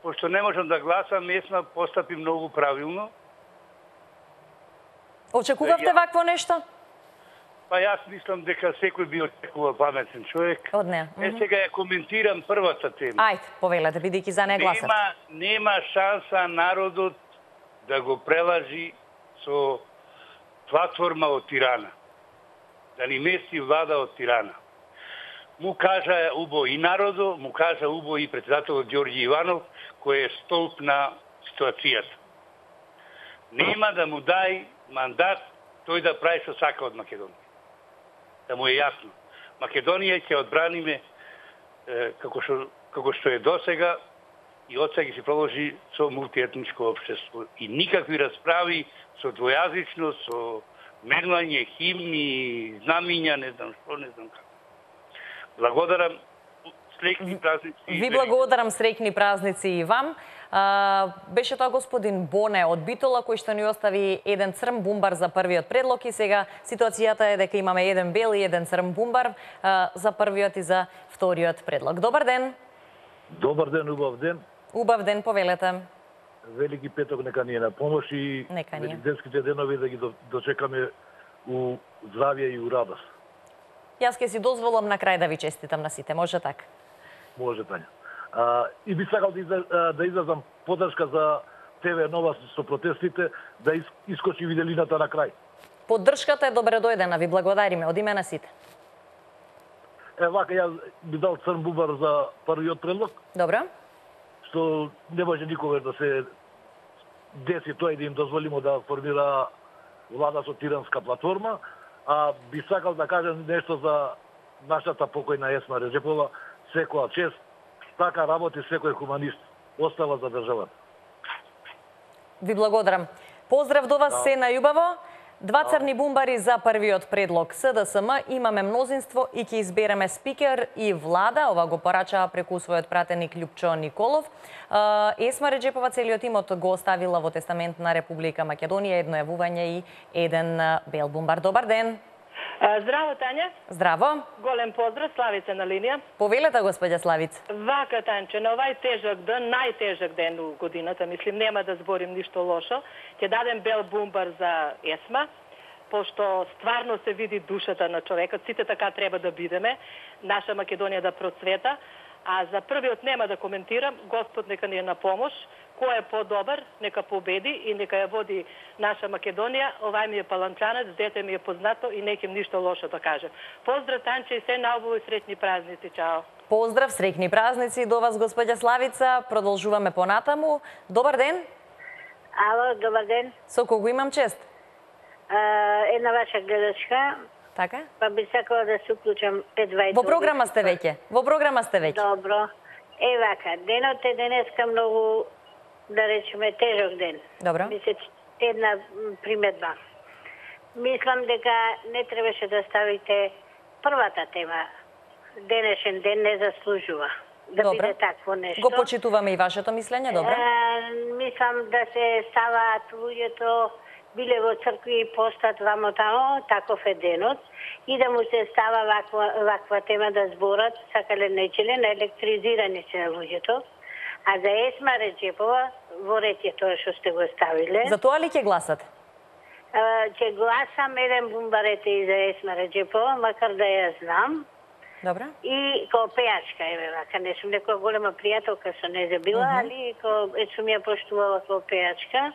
пошто не можам да гласам, Есма постапи многу правилно. Очекувавте вакво нешто? Па јас мислам дека секој би очекувал паметен човек. Од неа. Сега ја коментирам првата тема. Ајде, повелете, бидејќи за неа гласавте. Нема шанса народот да го прелажи со платформа од Тирана. Да ни мести влада од Тирана. Му кажа убо и народо, му кажа убо и председателот Ѓорѓи Иванов, кој е столб на ситуацијата. Нема да му дај мандат тој да прави што сака од Македонија. Да му е јасно. Македонија ќе одбраниме како што е досега и од сега ќе се продолжи со мултиетничко општество. И никакви расправи со двојазичност, со менување химни, знамиња, не знам што, не знам како. Благодарам, среќни празници. Ви благодарам, среќни празници и вам. Беше тоа господин Боне од Битола, кој што ни остави еден црн бумбар за првиот предлог и сега ситуацијата е дека имаме еден бел и еден црн бумбар за првиот и за вториот предлог. Добар ден. Добар ден, убав ден. Убав ден, повелете. Велики петок нека ни е на помош и великденските денови да ги дочекаме у здравје и у радост. Јас ќе си дозволам на крај да ви честитам на сите, може така? Може, Тања. И би сакал да изразам поддршка за ТВ Нова со протестите, да искочи виделината на крај. Поддршката е добре дојдена, ви благодариме од име на сите. Вака јас би дал црн бумбар за првиот предлог. Добро. Што не може никогаш да се деси тоа и да им дозволимо да формира влада со тиранска платформа. Би сакал да кажем нешто за нашата покојна Есма Реджепова. Секоја чест, така работи секој хуманист. Остава за државата. Ви благодарам. Поздрав до вас, се најубаво. Два црни бумбари за првиот предлог. СДСМ имаме мнозинство и ќе избереме спикер и влада. Ова го порачаа преку својот пратеник Љупчо Николов. Есма Реджепова целиот имот го оставила во тестамент на Република Македонија, едно јавување и еден бел бумбар. Добар ден. Здраво, Тања. Здраво. Голем поздрав, Славица на линија. Повелете, господја Славица. Вака, Тањче, на овај тежок ден, најтежок ден у годината, мислим, нема да зборим ништо лошо, ќе дадем бел бумбар за Есма, пошто стварно се види душата на човекот, сите така треба да бидеме, наша Македонија да процвета, а за првиот нема да коментирам, Господ нека ни е на помош, кој е подобар, нека победи и нека ја води наша Македонија. Овај ми е паланчанец, дете ми е познато и неким ништо лошо да кажем. Поздрав, Танче, и се наубаво и среќни празници. Чао. Поздрав, среќни празници до вас, господја Славица. Продолжуваме понатаму. Добар ден. Ало, добар ден. Со кого имам чест? Една ваша гледачка. Така? Па би сакала да се уклучам едва и Во програма сте веќе. Во програма сте веќе. Добро. Вака, денот е денеска многу, да речеме, тежок ден. Добро. Мисле, една приметба. Мислам дека не требаше да ставите првата тема. Денешен ден не заслужува да биде такво нешто. Го почитуваме и вашето мислење, добро? Мислам да се ставаат луѓето биле во цркви и постат вамо тамо, таков е денот, и да му се става ваква тема да зборат, сакале нечеле, на електризирани се на луѓето. А за Есма Реджепова, во ред е тоа што сте го ставиле. За тоа ли ќе гласате? Ќе гласам еден бумбарете и за Есма Реджепова, макар да ја знам. Добро. И као пејачка, вака, не сум некоја голема пријателка со неја била, али сум ја поштувала као пејачка.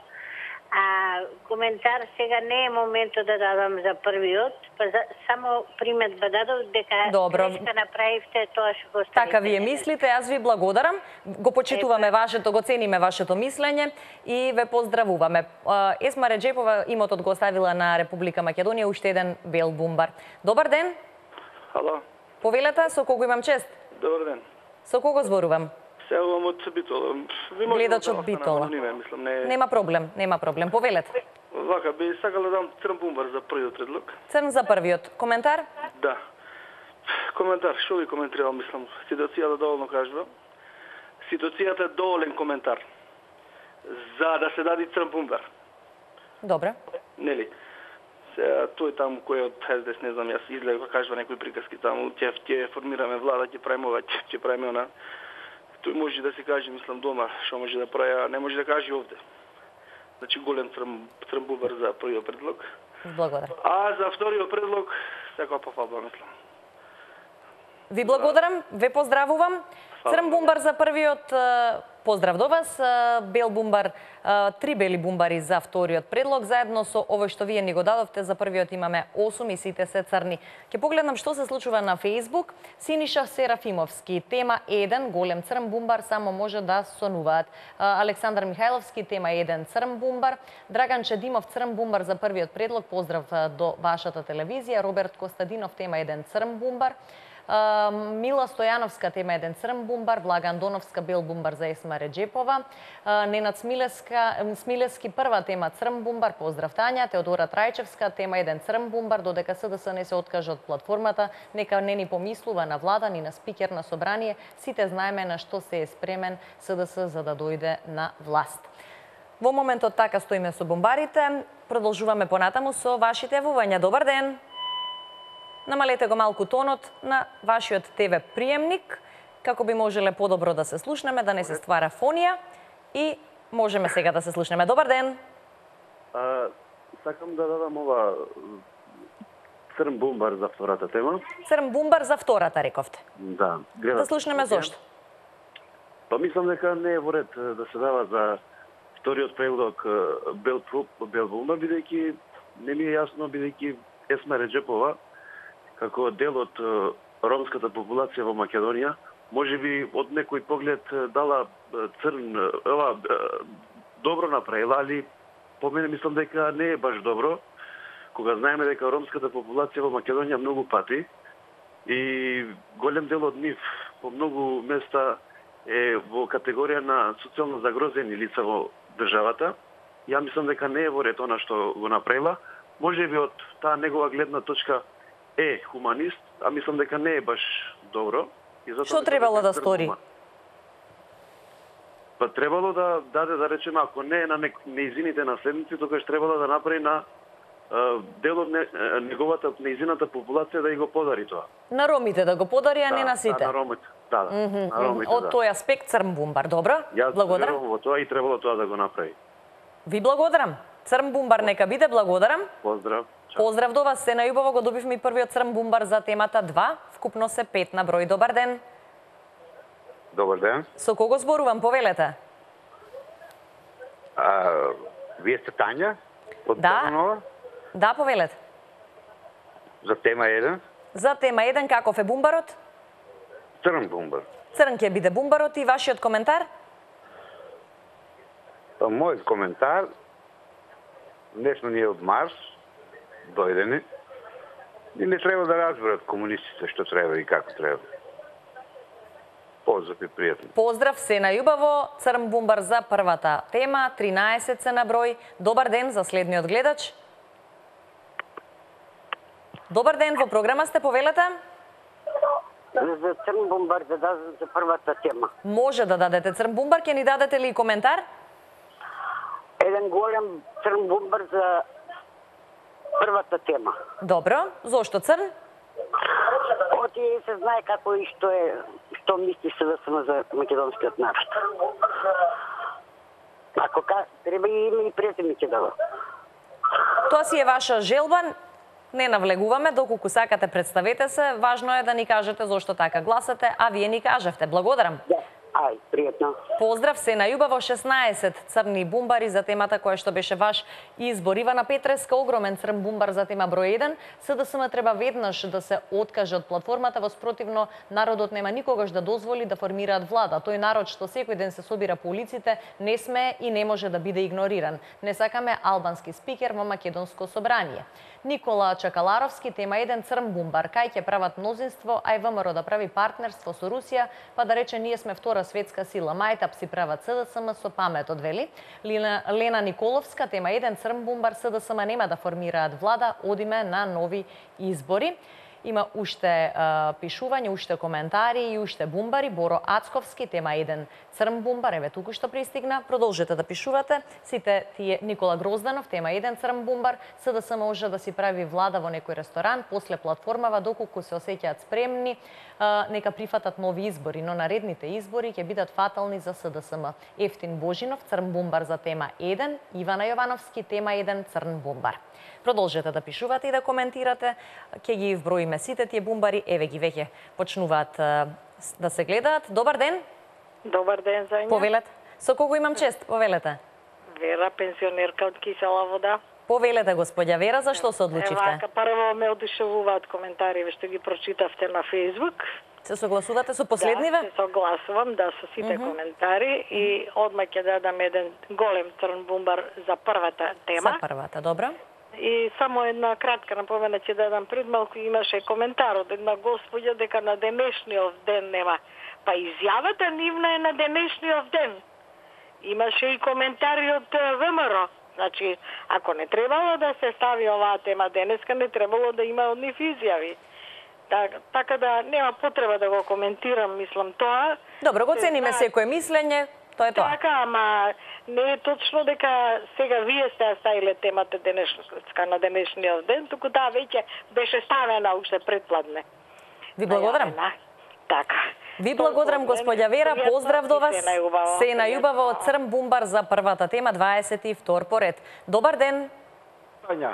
А коментар сега не е моментот да дадам за првиот, па само приметба дадов дека грешка направивте тоа што го ставите. Така вие мислите, јас ви благодарам. Го почитуваме вашето, го цениме вашето мислење и ве поздравуваме. Есма Реджепова имотот го оставила на Република Македонија уште еден бел бумбар. Добар ден. Ало. Повелете, со кого имам чест? Добар ден. Со кого зборувам? Се јавувам од Битола. Гледач од Битола. Нема проблем, нема проблем. Повелете. Вака, би сакал да дам црн бумбар за првиот предлог. Црн за првиот. Коментар? Да. Коментар, што ви коментирал, мислам. Ситуацијата доволно кажува. Ситуацијата е доволен коментар. За да се даде црн бумбар. Добре. Нели? Тој таму кој од СДС, не знам, јас изгледа кажува некои приказки таму, ќе формираме влада, ќе правиме ова, ќе правиме она. Тој може да се каже, мислам, дома, што може да прави, а не може да каже овде. Значи, голем црмбумбар за првиот предлог. Благодарам. А за вториот предлог, секоја пофалба, мислам. Ви благодарам, ве поздравувам. Црн бумбар за првиот, поздрав до вас. Бел бумбар, 3 бели бумбари за вториот предлог. Заедно со овој што вие ни го дадовте, за првиот имаме 8 и сите се црни. Ќе погледнам што се случува на Facebook. Синиша Серафимовски, тема 1, голем црн бумбар, само може да сонуваат. Александар Михајловски, тема 1, црн бумбар. Драган Чедимов, црн бумбар за првиот предлог. Поздрав до вашата телевизија. Роберт Костадинов, тема 1, црн бумбар. Мила Стојановска, тема 1, црн бумбар. Влаган Доновска, бел бумбар за Есма Реджепова. Ненад Смилевски, прва тема, црн бумбар. Поздрав Тања. Теодора Трајчевска, тема 1, црн бумбар. Додека СДС не се откаже од платформата, нека не ни помислува на влада, ни на спикер на собрание. Сите знаеме на што се е спремен СДС за да дојде на власт. Во моментот така стоиме со бумбарите. Продолжуваме понатаму со вашите јавувања. Добар ден! Намалете го малку тонот на вашиот ТВ приемник, како би можеле подобро да се слушнеме, да не се ствара фонија и можеме сега да се слушнеме. Добар ден! Сакам да дадам ова црн бумбар за втората тема. Црн бумбар за втората, рековте. Да. Да слушнеме зошто? Па мислам дека не е во ред да се дава за вториот предлог бел бумбар, бидејќи не ми е јасно, бидејќи Есма Реджепова како дел од ромската популација во Македонија, можеби од некој поглед дала црн, добро направила, али по мене мислам дека не е баш добро, кога знаеме дека ромската популација во Македонија многу пати и голем дел од нив по многу места е во категорија на социјално загрозени лица во државата. Ја мислам дека не е во ред она што го направила. Можеби од таа негова гледна точка е хуманист, а мислам дека не е баш добро. Што требало да стори? Па требало да даде, да речеме, ако не е на неизините наследници, тогаш требало да направи на дел од неизината популација да ја го подари тоа. На ромите да го подари, а не на сите. Да, на ромите. Да, на ромите. Од тој аспект црн бумбар, добро? Јас благодарам. верувам во тоа и требало тоа да го направи. Ви благодарам. Црн бумбар нека биде, благодарам. Поздрав. Поздрав до вас, се најубаво го добивме и првиот црн бумбар за темата 2, вкупно се 5 на број. Добар ден. Добар ден. Со кого зборувам, повелете? Вие сте Тања? Од Да. Трнова? Да, повелете. За тема 1? За тема 1, каков е бумбарот? Црн бумбар. Црн ќе биде бумбарот и вашиот коментар? Мојот коментар, днесно ние од Марс, дојдени, и не треба да разберат комунистите што треба и како треба. Поздрав и пријатно. Поздрав, се најубаво. Црн бумбар за првата тема, 13 се на број. Добар ден за следниот гледач. Добар ден, во програма сте, повелете? За црн бумбар да дадам за првата тема. Може да дадете црн бумбар, ќе ни дадете ли и коментар? Еден голем црн бумбар за првата тема. Добро, зошто црн? Оти се знае како и што мисли СДСМ за македонскиот народ. Ако треба и име и презиме ќе дава. Тоа си е ваша желба. Не навлегуваме, доколку сакате представете се. Важно е да ни кажете зошто така гласате, а вие ни кажевте. Благодарам. Да, ај, пријатно. Поздрав, се најубаво 16 црни бумбари за темата која што беше ваш избор. Ивана Петреска, огромен црн бумбар за тема број 1. СДСМ треба веднаш да се откаже од платформата, во спротивно народот нема никогаш да дозволи да формираат влада. Тој народ што секој ден се собира по улиците не смее и не може да биде игнориран. Не сакаме албански спикер во македонско собрание. Никола Чакаларовски, тема 1, црн бумбар. Кај ќе прават мнозинство, а и ВМРО да прави партнерство со Русија, па да рече ние сме втора светска сила. Мајтап си прават СДСМ со паметот, вели. Лена Николовска, тема 1, црн бумбар, СДСМ нема да формираат влада, одиме на нови избори. Има уште пишување, уште коментари и уште бумбари. Боро Ацковски, тема 1 црн бумбар, еве туку што пристигна. Продолжете да пишувате. Сите тие Никола Грозданов, тема 1 црн бумбар. СДСМ може да си прави влада во некој ресторан, после платформава, доколку се осеќаат спремни, нека прифатат нови избори, но наредните избори ќе бидат фатални за СДСМ. Ефтин Божинов, црн бумбар за тема 1, Ивана Јовановски, тема 1, црн бумбар. Продолжете да пишувате и да коментирате. Ќе ги вброиме сите тие бумбари, еве ги веќе почнуваат да се гледаат. Добар ден. Добар ден, Зања. Повелете. Со кого имам чест? Повелете. Вера, пенсионерка од Кисела вода. Повелете, господја Вера, зашто се одлучивте? Вака, прво ме одушевуваат коментари што ги прочитавте на Фејсбук. Се согласувате со последниве? Да, се согласувам, да, со сите коментари и одма ќе дадам еден голем црн бумбар за првата тема. За првата, добро. И само една кратка напомена ќе дадам пред малку, имаше коментар од една господја дека на денешниот ден нема. Па изјавата нивна е на денешниот ден. Имаше и коментари од ВМРО. Значи, ако не требало да се стави оваа тема денеска, не требало да има од нив изјави. Така да нема потреба да го коментирам, мислам тоа. Добро, го цениме секое мислење, тоа е тоа. Така, ама не е точно дека сега вие сте ставиле темата денеска на денешниот ден, туку таа веќе беше ставена уште предпладне. Ви благодарам. Така. Ви благодарам, господја Вера, поздрав до вас. Се најубаво од црн бумбар за првата тема, 22 поред. Добар ден. Тања.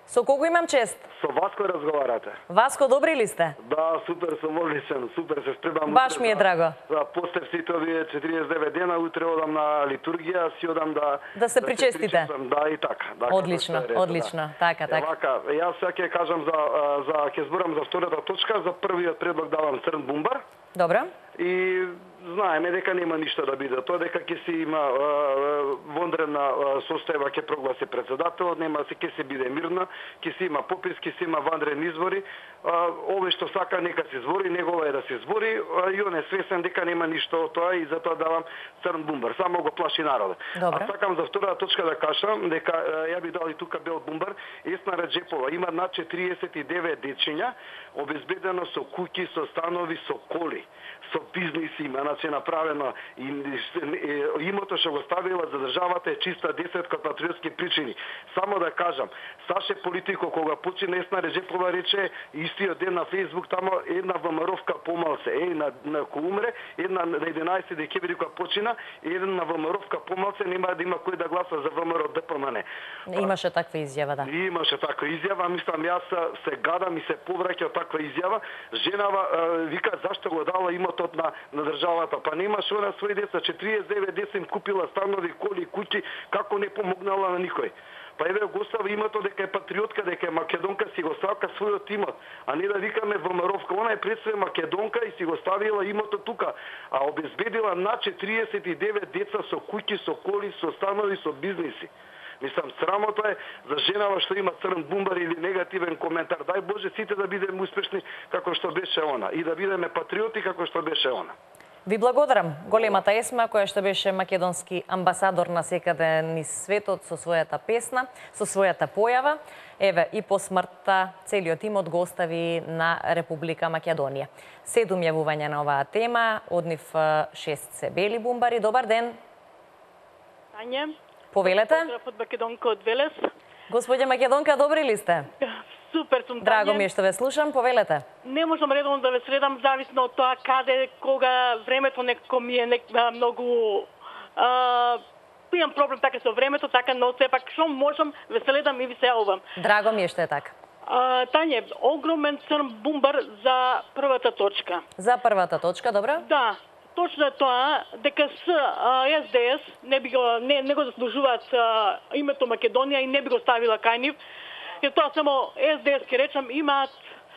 Со кого имам чест? Со Васко разговарате. Васко, добри ли сте? Да, супер, сум одличен, супер, се спремам. Баш ми е драго. За постер сите овие 49 дена, утре одам на литургија, си одам да се причестите. Да, и така. Одлично, одлично. Така. Вака, јас сега ќе кажам ќе зборам за втората точка, за првиот предлог давам црн бумбар. Добро. И знаеме дека нема ништо да биде. Тоа дека ќе се има вонредна состојба, ќе прогласи председателот, нема ќе се биде мирна, ќе се има попис, ќе се има ванредни избори. Овој што сака нека се збори, негова е да се збори, и он е свесен дека нема ништо од тоа и затоа давам црн бумбар. Само го плаши народот. Добре. А сакам за втората точка да кажам дека ја би дал и тука бел бумбар. Есна Раджепова има над 49 дечиња, обезбедено со куќи, со станови, со коли, со бизниси има, значи направено и имото што го ставила за државата е чиста десетка патриотски причини. Само да кажам, Саше Политико кога почина Есна Раджепова рече истиот ден на Фејсбук тамо една ВМРО-вка помалце, на кој умре, една на 11 декември кога почина, една ВМРО-вка помалце, нема да има кој да гласа за ВМРО ДПМН. Имаше таква изјава, да. Имаше таква изјава, мислам јас се гадам и се повраќа таква изјава. Женава вика зашто го дала имотот на државата, па немаше она своји деца, 49 деца им купила станови, коли, куќи, како не помогнала на никој. Па еве го остави имото дека е патриотка, дека е македонка, си го сака својот имот, а не да викаме ВМРО-вка. Она е пред све македонка и си го ставила имото тука, а обезбедила над 49 деца со куќи, со коли, со станови, со бизниси. Мислам, срамота е за женава што има црн бумбар или негативен коментар. Дај Боже сите да бидеме успешни како што беше она и да бидеме патриоти како што беше она. Ви благодарам. Големата Есма, која што беше македонски амбасадор на секаде низ светот со својата песна, со својата појава. Еве, и по смртта целиот имот го остави на Република Македонија. 7 јавувања на оваа тема, од нив 6 се бели бумбари. Добар ден. Тања. Повелете? Поздрав од Македонка од Велес. Господја Македонка, добри ли сте? Супер сум, Тања. Драго ми е што ве слушам, повелете. Не можам редовно да ве следам, зависно од тоа каде, кога времето некако ми е многу... Имам проблем така со времето, така, но сепак што можам, ве следам и ви се јавувам. Драго ми е што е така. Тање, огромен црн бумбар за првата точка. За првата точка, добро? Да. Точно е тоа дека СДС не го заслужуваат името Македонија и не би го ставила кај нив. И тоа само СДС ќе речам имаат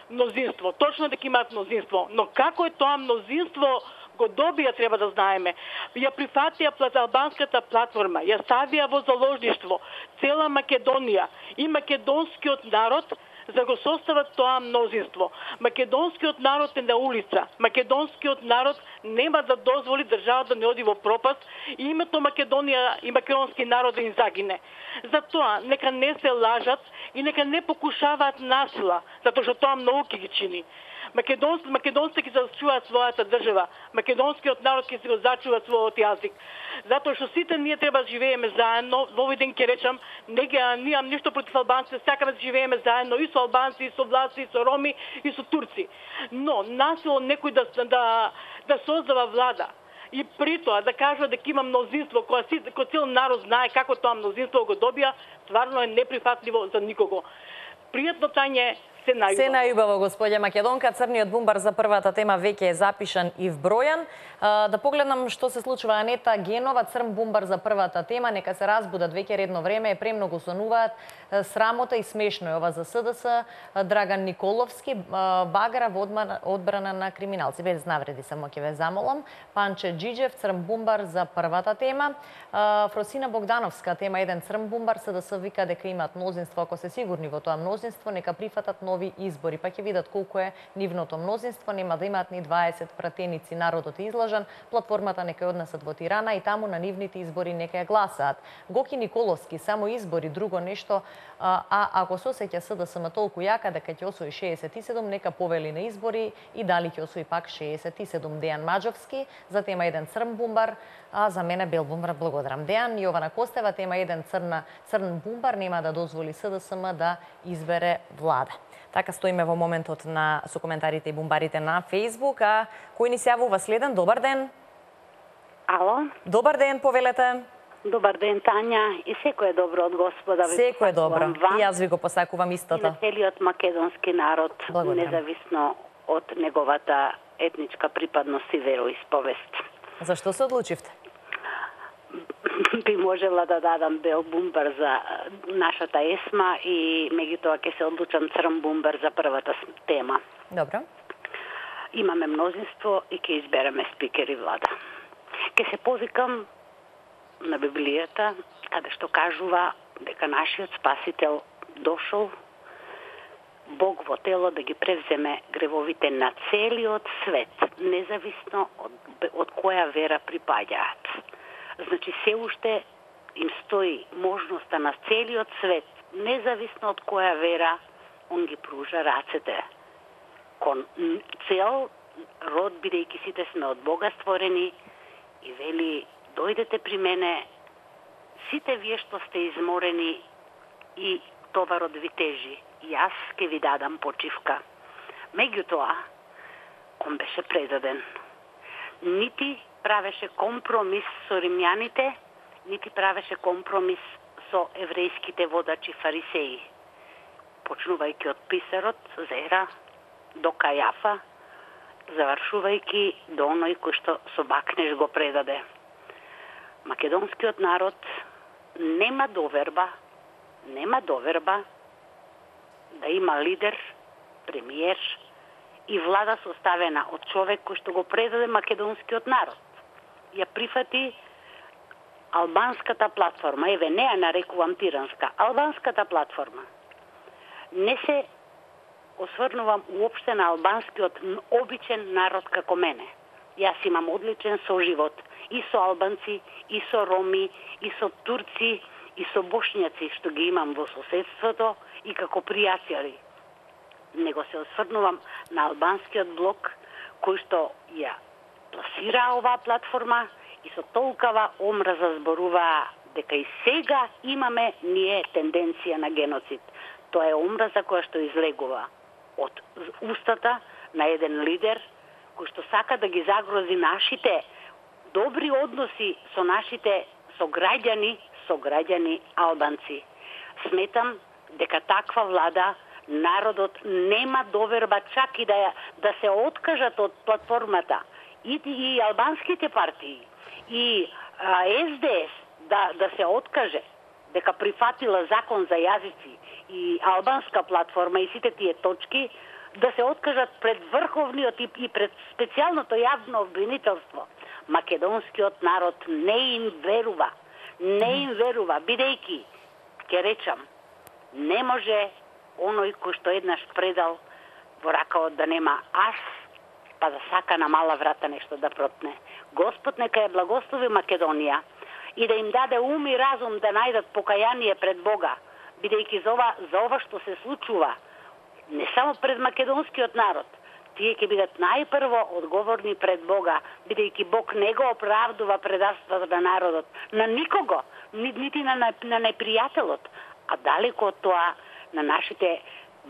мнозинство. Точно дека имаат мнозинство. Но како е тоа мнозинство го добија, треба да знаеме. Ја прифатија албанската платформа, ја ставија во заложништво цела Македонија и македонскиот народ за го состават тоа мнозинство. Македонскиот народ е на улица. Македонскиот народ нема да дозволи државата да не оди во пропаст и името Македонија и македонски народ да им загине. Затоа нека не се лажат и нека не покушаваат насила, затоа што тоа многу ќе ги чини. Македонците ќе зачуваат својата држава. Македонскиот народ ќе се го зачува својот јазик. Затоа што сите ние треба да живееме заедно. Во овој ден ќе речам, немам ништо против албанците, сакаме да живееме заедно и со албанци, и со власти, и со роми, и со турци. Но насилно некој да создава влада и при тоа да кажува дека има мнозинство, кој цел народ знае како тоа мнозинство го добија, стварно е неприфатливо за никого. Пријатно тање. Се најубаво, господја Македонка. Црниот бумбар за првата тема веќе е запишан и вбројан. Да погледнам што се случува. Анета Генова, црн бумбар за првата тема. Нека се разбудат веќе редно време. Премногу сонуваат. Срамота и смешно е ова за СДС. Драган Николовски, багара во одбрана на криминалци. Без навреди само ќе ве замолам. Панче Джиджев, црн бумбар за првата тема. Фросина Богдановска, тема 1 црн бумбар. СДС вика дека имаат мнозинство. Ако се сигурни во тоа мнозинство, нека прифатат нови избори, па ќе видат колку е нивното мнозинство, нема да имаат ни 20 пратеници, народот е излажан, платформата нека ја однесат во Тирана и таму на нивните избори нека ја гласаат. Гоки Николовски, само избори, друго нешто, ако се осеќа СДСМ толку јака дека ќе освои 67, нека повели на избори и дали ќе освои пак 67. Дејан Маđовски, за тема 1 црн бумбар, а за мене бел бумбар, благодарам. Дејан Јована Костева, тема 1 црн бумбар, нема да дозволи СДСМ да избере влада. Така стоиме во моментот со коментарите и бумбарите на Facebook. А кој ни се јавува следен? Добар ден. Ало. Добар ден, повелете. Добар ден, Тања. И секој е добро од Господа. Секој е добро. И јас ви го посакувам истото. И на целиот македонски народ, независно од неговата етничка припадност и вероисповест. Зашто се одлучивте? Би можела да дадам бел бумбар за нашата ЕСМА и меѓутоа ќе се одлучам црн бумбар за првата тема. Добро. Имаме мнозинство и ќе избереме спикер и влада. Ќе се повикам на Библијата, каде што кажува дека нашиот Спасител дошол Бог во тело да ги превземе гревовите на целиот свет, независно од која вера припаѓаат. Значи, се уште им стои можноста на целиот свет, независно од која вера, он ги пружа рацете. Кон цел род, бидејќи сите сме од Бога створени, и вели, дојдете при мене, сите вие што сте изморени и товарот ви тежи, и јас ќе ви дадам почивка. Меѓутоа, он беше предаден. Нити правеше компромис со римјаните, нити правеше компромис со еврејските водачи фарисеи. Почнувајќи од писарот Зера до Кајафа, завршувајќи до оној кој што со бакнеж го предаде. Македонскиот народ нема доверба да има лидер, премиер и влада составена од човек кој што го предаде македонскиот народ. Ја прифати албанската платформа, еве не ја нарекувам тиранска, албанската платформа. Не се осврнувам уопште на албанскиот обичен народ како мене. Јас имам одличен соживот и со албанци, и со роми, и со турци, и со бошњаци што ги имам во соседството и како пријатели. Него се осврнувам на албанскиот блок кој што ја пласира оваа платформа и со толкава омраза зборуваа дека и сега имаме ние тенденција на геноцид. Тоа е омраза која што излегува од устата на еден лидер кој што сака да ги загрози нашите добри односи со нашите сограѓани албанци. Сметам дека таква влада народот нема доверба чак и да се откажат од платформата и албанските партии и СДС да се откаже дека прифатила закон за јазици и албанска платформа и сите тие точки да се откажат пред врховниот и пред специјалното јавно обвинителство. Македонскиот народ не им верува, бидејќи, ќе речам, не може оној кој што еднаш предал во ракаот да нема ас, па да сака на мала врата нешто да протне. Господ нека ја благослови Македонија и да им даде ум и разум да најдат покаяние пред Бога, бидејќи за ова што се случува, не само пред македонскиот народ, тие ќе бидат најпрво одговорни пред Бога, бидејќи Бог не го оправдува предавството на народот, на никого, нити на непријателот, а далеко од тоа на нашите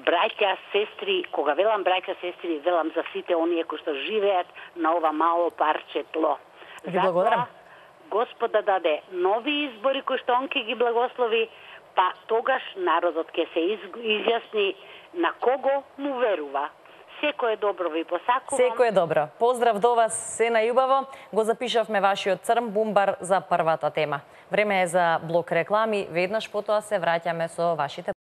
браќа, сестри. Кога велам браќа, сестри, велам за сите оние кои што живеат на ова мало парче тло. Ви благодарам. Господ да даде нови избори кои што он ќе ги благослови, па тогаш народот ќе се изјасни на кого му верува. Секој е добро ви посакувам. Секој е добро. Поздрав до вас, се најубаво. Го запишавме вашиот црн бумбар за првата тема. Време е за блок реклами, веднаш потоа се враќаме со вашите.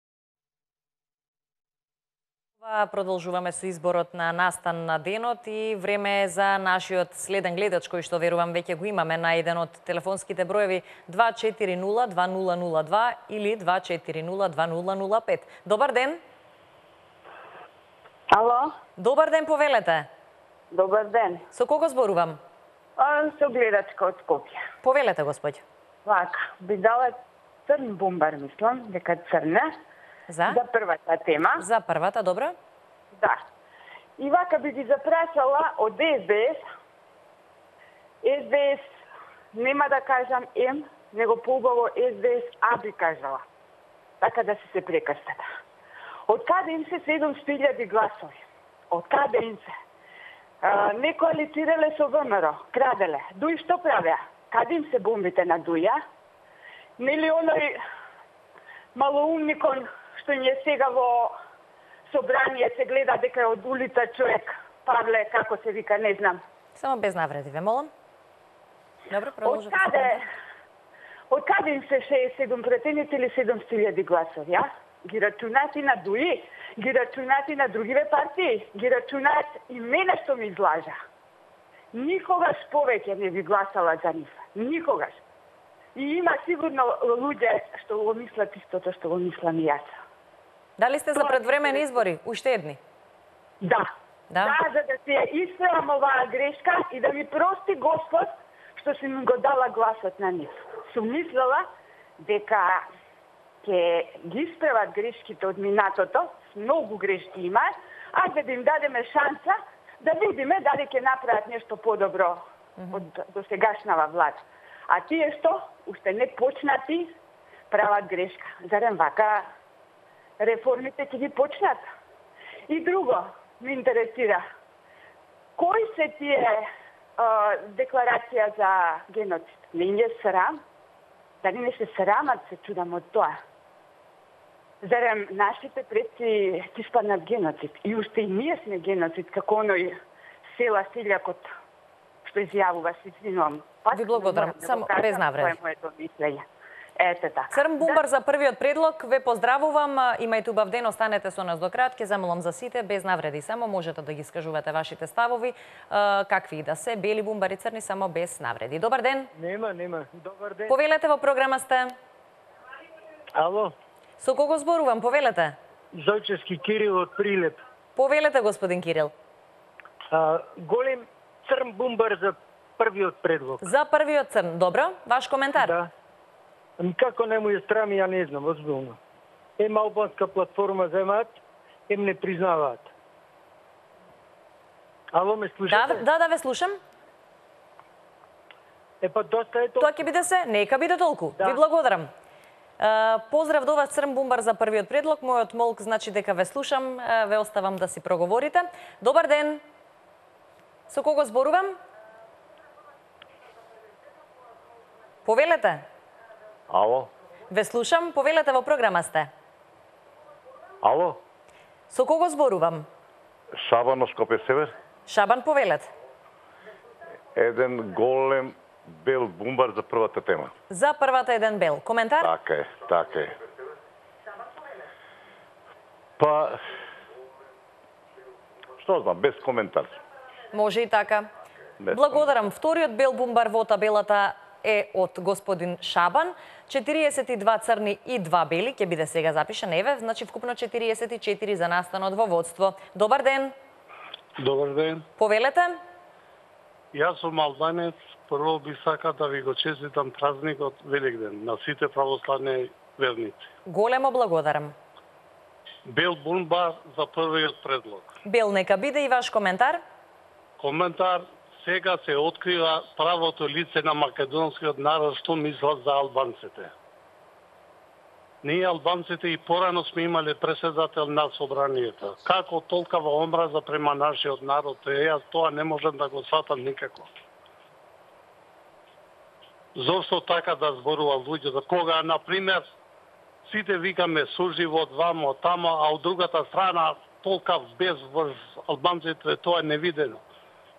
Продолжуваме со изборот на настан на денот и време е за нашиот следен гледач кој што верувам веќе го имаме на еден од телефонските броеви 240-2002 или 240-2005. Добар ден. Ало? Добар ден, повелете. Добар ден. Со кого зборувам? Со гледачка од Скопје. Повелете, господј. Вака, би дала црн бумбар, мислам, дека црна. За првата тема. За првата, добро? Да. И вака би ги запрашала од СДС. СДС, нема да кажам М, него поубаво СДС А би кажала. Така да се прекрстат. Од каде им се 700.000 гласови? Од каде им се? Не коалицирале со ВМРО, краделе. Дуј што правеа? Каде им се бомбите на Дуја? Нели оној малоумникон што ни е сега во собрание се гледа дека од улица човек, Павле, како се вика, не знам. Само без навреди, ве молам. Добро, продолжете. Од каде им се 67 претените или 700.000 гласови, а? Ги рачунат и на ДУИ, ги рачунат и на другиве партии, ги рачунат и мене што ми излажа. Никогаш повеќе не би гласала за нив. Никогаш. И има сигурно луѓе што го мислат истото што го мислам и јас. Дали сте за предвремени избори? Уште едни? Да. Да, за да се исправам оваа грешка и да ми прости Господ што си ми го дала гласот на нив. Сум мислела дека ќе ги исправат грешките од минатото, многу грешки имаат, а да им дадеме шанса да видиме дали ќе направат нешто подобро од досегашнава влада. А тие што уште не почнати прават грешка. Зарем вака реформите ќе ги почнат? И друго ме интересира. Кои се тие декларација за геноцид? Не им е срам? Дали не се срамат, се чудам од тоа? Зарем нашите предци ти спаднат геноцид? И уште и ние сме геноцид, како оној села селјакот што изјавува, се извинувам. Ви благодарам, само без навреди. Тоа е моето мислење. Ете така. Црн бумбар за првиот предлог, ве поздравувам, имајте убав ден, останете со нас до крај, ќе замолам за сите, без навреди, само можете да ги скажувате вашите ставови, какви и да се, бели бумбари, црни, само без навреди. Добар ден. Нема, добар ден. Повелете, во програма сте. Ало. Со кого зборувам, повелете? Зојчевски Кирил од Прилеп. Повелете, господин Кирил. Голем црн бумбар за првиот предлог. За првиот црн, добро. Ваш коментар? Да. Ами како не му е страми, ја не знам, озбилно. Ем албанска платформа земаат, ем не признаваат. Ало, ме слушате? Да, ве слушам. Па доста е толку. Тоа ќе биде се, нека биде толку. Да. Ви благодарам. Поздрав до вас, црн бумбар за првиот предлог. Мојот молк значи дека ве слушам, ве оставам да си проговорите. Добар ден. Со кого зборувам? Повелете. Ало? Ве слушам, повелете, во програма сте. Ало? Со кого зборувам? Шабан од Скопје Север. Шабан, повелете. Еден голем бел бумбар за првата тема. За првата еден бел. Коментар? Така е. Па, што знам, без коментар. Може и така. Благодарам. Вториот бел бумбар во табелата е од господин Шабан, 42 црни и 2 бели, ќе биде сега запишан, еве, значи вкупно 44 за настанот во водство. Добар ден. Добар ден. Повелете? Јас сум албанец, прво би сакал да ви го честитам празникот Великден на сите православни верници. Големо благодарам. Бел бумбар за првиот предлог. Бел, нека биде и ваш коментар. Коментар, сега се открива правото лице на македонскиот народ што мислат за албанците. Ние албанците и порано сме имале преседател на собранието. Како толкова омраза према нашиот народ, јас тоа не можам да го сватам никако. Зошто така да зборува луѓето? Кога, например, сите викаме суживот, вамо, тамо, а од другата страна толкав безврз албанците, тоа е невидено.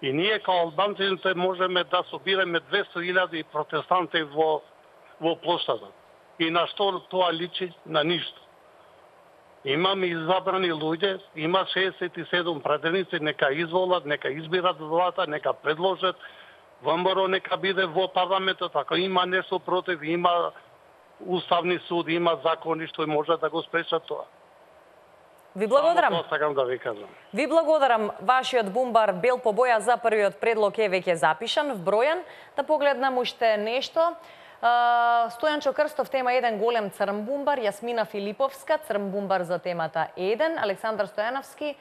И ние као албанците можеме да собираме 200.000 протестанти во площадот. И на што тоа личи? На ништо. Имаме избрани луѓе, има 67 пратеници, нека изволат, нека избират влада, нека предложат, ВМРО нека биде во парламентот, ако има нешто против, има уставни суд, има закони што може да го спречат тоа. Ви благодарам. Тоа сакам да ви кажам. Ви благодарам. Вашиот бумбар бел по боја за првиот предлог е веќе запишан, вбројан. Да погледнам уште нешто. Стојанчо Крстов тема 1 голем црн бумбар, Јасмина Филиповска црн бумбар за темата 1, Александар Стојановски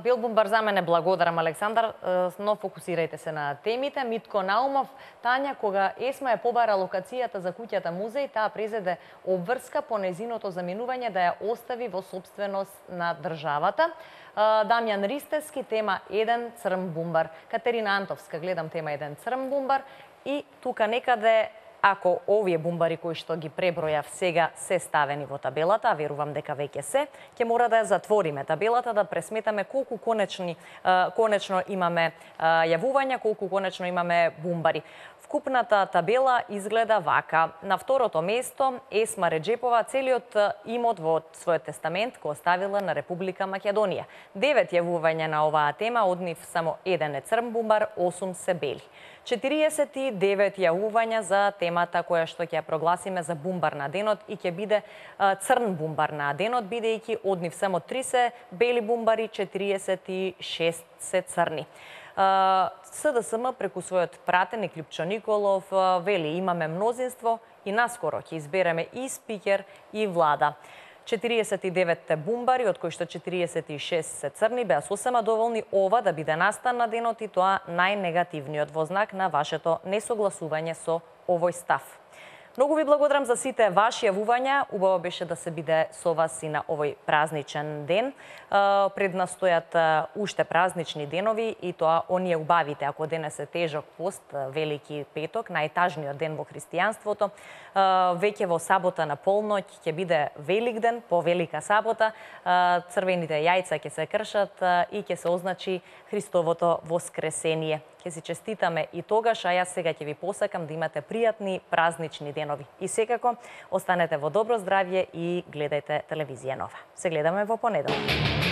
бел бумбар за мене, благодарам Александар, но фокусирајте се на темите. Митко Наумов, Тања, кога ЕСМА ја побара локацијата за куќата музеј, таа презеде обврска по незиното заминување да ја остави во сопственост на државата. Дамјан Ристевски, тема 1 црн бумбар. Катерина Антовска, гледам тема 1 црн бумбар. И тука некаде, ако овие бумбари кои што ги пребројав сега се ставени во табелата, а верувам дека веќе се, ќе мора да ја затвориме табелата, да пресметаме колку конечно имаме јавувања, колку конечно имаме бумбари. Вкупната табела изгледа вака. На второто место Есма Реджепова целиот имот во својот тестамент го оставила на Република Македонија. 9 јавувања на оваа тема, од нив само 1 е црн бумбар, 8 се бели. 49 јавувања за темата која што ќе ја прогласиме за бумбар на денот и ќе биде црн бумбар на денот, бидејќи од нив само 3 се бели бумбари, 46 се црни. СДСМ преку својот пратеник Липчо Николов вели имаме мнозинство и наскоро ќе избереме и спикер и влада. 49 бумбари, од кои што 46 се црни, беа сосема доволни ова да биде настан на денот и тоа најнегативниот во знак на вашето несогласување со овој став. Многу ви благодарам за сите ваши јавувања. Убаво беше да се биде со вас и на овој празничен ден. Пред нас стојат уште празнични денови и тоа оние убавите. Ако денес е тежок пост, Велики петок, најтажниот ден во христијанството, веќе во сабота на полноќ ќе биде Великден, по Велика сабота, црвените јајца ќе се кршат и ќе се означи Христовото воскресение. Ќе си честитаме и тогаш, а јас сега ќе ви посакам да имате пријатни празнични денови. И секако, останете во добро здравје и гледајте телевизија Нова. Се гледаме во понеделник.